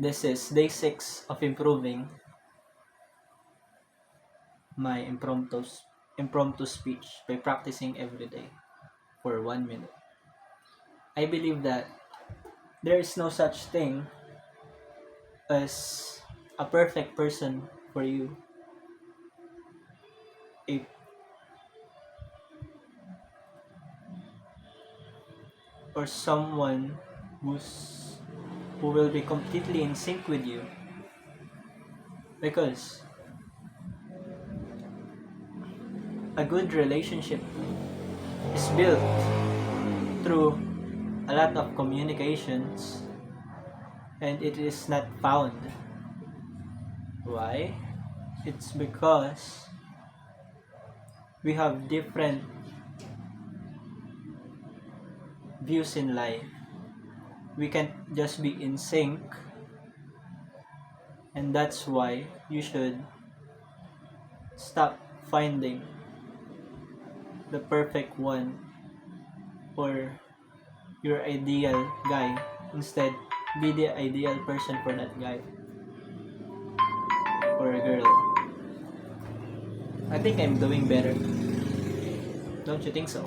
This is day 6 of improving my impromptu speech by practicing every day for 1 minute. I believe that there is no such thing as a perfect person for you. If or someone who will be completely in sync with you, because a good relationship is built through a lot of communications, and it is not found. Why? It's because we have different views in life. We can't just be in sync, and that's why you should stop finding the perfect one or your ideal guy. Instead, be the ideal person for that guy or a girl. I think I'm doing better. Don't you think so?